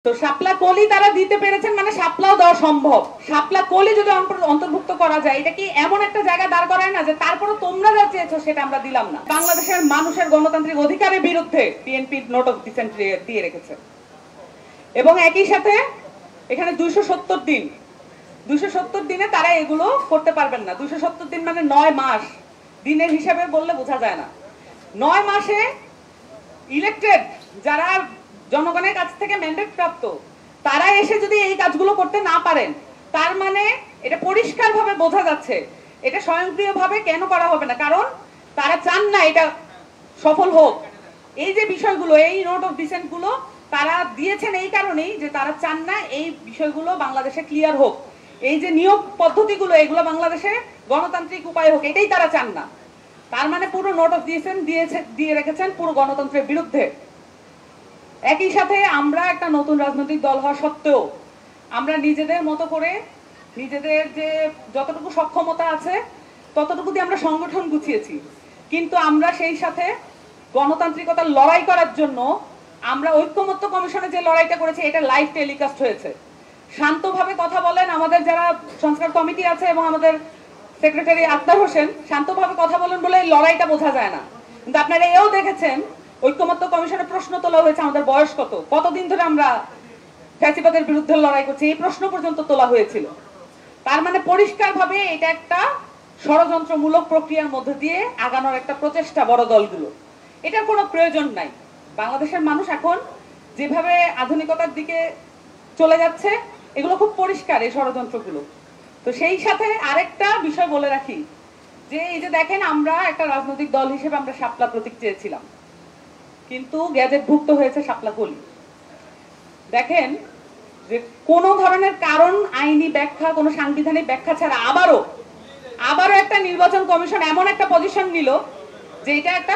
তো শাপলা কলি তারা দিতে পেরেছেন, মানে শাপলাও দেওয়া সম্ভব। শাপলা কলি যদি অন্তর্ভুক্ত করা যায়, এটা কি এমন একটা জায়গা দাঁড় করায় না যে তারপরে তোমরা যা চেয়েছো সেটা আমরা দিলাম না। বাংলাদেশের মানুষের গণতান্ত্রিক অধিকারের বিরুদ্ধে বিএনপি নোট অফ ডিসেন্ট দিয়ে রেখেছে। এবং একই সাথে এখানে 270 দিনে তারা এগুলো করতে পারবেন না। 270 দিন মানে 9 মাস, দিনের হিসাবে বললে বোঝা যায় না। 9 মাসে ইলেক্টেড যারা জনগণের কাছ থেকে ম্যান্ডেট প্রাপ্ত, তারা এসে যদি এই কাজগুলো করতে না পারেন, তার মানে এটা পরিষ্কারভাবে বোঝা যাচ্ছে এটা স্বয়ংক্রিয়ভাবে কেন করা হবে না। কারণ তারা চান না এটা সফল হোক। এই যে বিষয়গুলো, এই নোট অফ ডিসেন্ট গুলো তারা দিয়েছেন এই কারণেই যে তারা চান না এই বিষয়গুলো বাংলাদেশে ক্লিয়ার হোক। এই যে নিয়োগ পদ্ধতিগুলো, এগুলো বাংলাদেশে গণতান্ত্রিক উপায় হোক, এটাই তারা চান না। তার মানে পুরো নোট অফ ডিসেন্ট দিয়ে রেখেছেন পুরো গণতন্ত্রের বিরুদ্ধে। একই সাথে আমরা একটা নতুন রাজনৈতিক দল হওয়া সত্ত্বেও আমরা নিজেদের মতো করে নিজেদের যে যতটুকু সক্ষমতা আছে ততটুকু দিয়ে আমরা সংগঠন গুছিয়েছি। কিন্তু আমরা সেই সাথে গণতান্ত্রিকতার লড়াই করার জন্য আমরা ঐক্যমত্য কমিশনে যে লড়াইটা করেছি, এটা লাইভ টেলিকাস্ট হয়েছে। শান্তভাবে কথা বলেন আমাদের যারা সংস্কার কমিটি আছে এবং আমাদের সেক্রেটারি আক্তার হোসেন, শান্তভাবে কথা বলেন বলে এই লড়াইটা বোঝা যায় না। কিন্তু আপনারা এও দেখেছেন ঐক্যমত্য কমিশনে প্রশ্ন তোলা হয়েছে আমাদের বয়স কত, কতদিন ধরে আমরা ফ্যাসিবাদের বিরুদ্ধে লড়াই করছি, এই প্রশ্ন পর্যন্ত তোলা হয়েছিল। তার মানে পরিষ্কারভাবে এটা একটা ষড়যন্ত্রমূলক প্রক্রিয়ার মধ্যে দিয়ে আগানোর একটা প্রচেষ্টা বড় দলগুলো। এটার কোনো প্রয়োজন নাই। বাংলাদেশের মানুষ এখন যেভাবে আধুনিকতার দিকে চলে যাচ্ছে, এগুলো খুব পরিষ্কার এই ষড়যন্ত্রগুলো। তো সেই সাথে আরেকটা বিষয় বলে রাখি যে এই যে দেখেন, আমরা একটা রাজনৈতিক দল হিসেবে আমরা শাপলা প্রতীক চেয়েছিলাম, কিন্তু গ্যাজেটভুক্ত হয়েছে শাপলা কলি। দেখেন যে কোন ধরনের কারণ, আইনি ব্যাখ্যা, কোন সাংবিধানিক ব্যাখ্যা ছাড়া আবারও একটা নির্বাচন কমিশন এমন একটা পজিশন নিল যে এটা একটা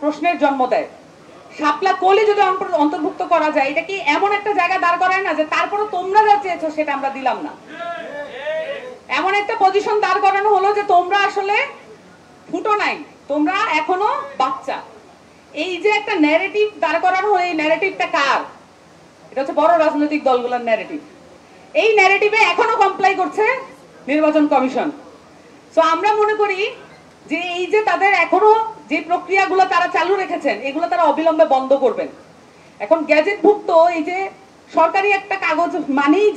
প্রশ্নের জন্ম দেয়। শাপলা কলি যদি অন্তর্ভুক্ত করা যায়, এটা কি এমন একটা জায়গা দাঁড় করায় না যে তারপরে তোমরা যা চেয়েছো সেটা আমরা দিলাম না। এমন একটা পজিশন দাঁড় করানো হলো যে তোমরা আসলে ফুটো নাই, তোমরা এখনো বাচ্চা। এই যে একটা ন্যারেটিভ দাঁড় করানো হয়, এই ন্যারেটিভটা কার? এটা হচ্ছে বড় রাজনৈতিক দলগুলোর ন্যারেটিভ। এই ন্যারেটিভে এখনো কমপ্লাই করছে নির্বাচন কমিশন। তো আমরা মনে করি যে এই যে তাদের এখনো যে প্রক্রিয়াগুলো তারা চালু রেখেছেন, এগুলো তারা অবিলম্বে বন্ধ করবেন। এখন গ্যাজেটভুক্ত এই যে সরকারি একটা কাগজ মানেই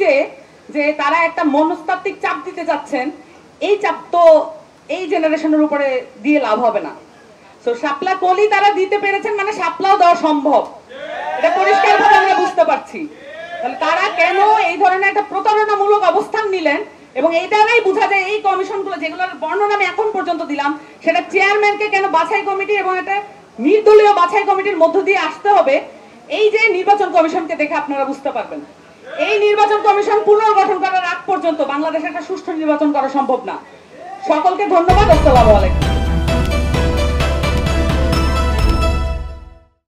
যে তারা একটা মনস্তাত্ত্বিক চাপ দিতে যাচ্ছেন, এই চাপ তো এই জেনারেশনের উপরে দিয়ে লাভ হবে না। তো শাপলা কলি তারা দিতে পেরেছেন, মানে শাপলাও দেওয়া সম্ভব, এটা পরিষ্কারভাবে আমরা বুঝতে পারছি। তাহলে তারা কেন এই ধরনের একটা প্রতারণামূলক অবস্থান নিলেন? এবং এই দ্বারাই বোঝা যায় এই কমিশনগুলো যেগুলোর বর্ণনা আমি এখন পর্যন্ত দিলাম, সেটা চেয়ারম্যানকে কেন বাছাই কমিটি এবং একটা নির্দলীয় বাছাই কমিটির মধ্য দিয়ে আসতে হবে, এই যে নির্বাচন কমিশনকে দেখে আপনারা বুঝতে পারবেন। এই নির্বাচন কমিশন পুনর্গঠন করার আগ পর্যন্ত বাংলাদেশে একটা সুষ্ঠু নির্বাচন করা সম্ভব না। সকলকে ধন্যবাদ। আসসালামু আলাইকুম।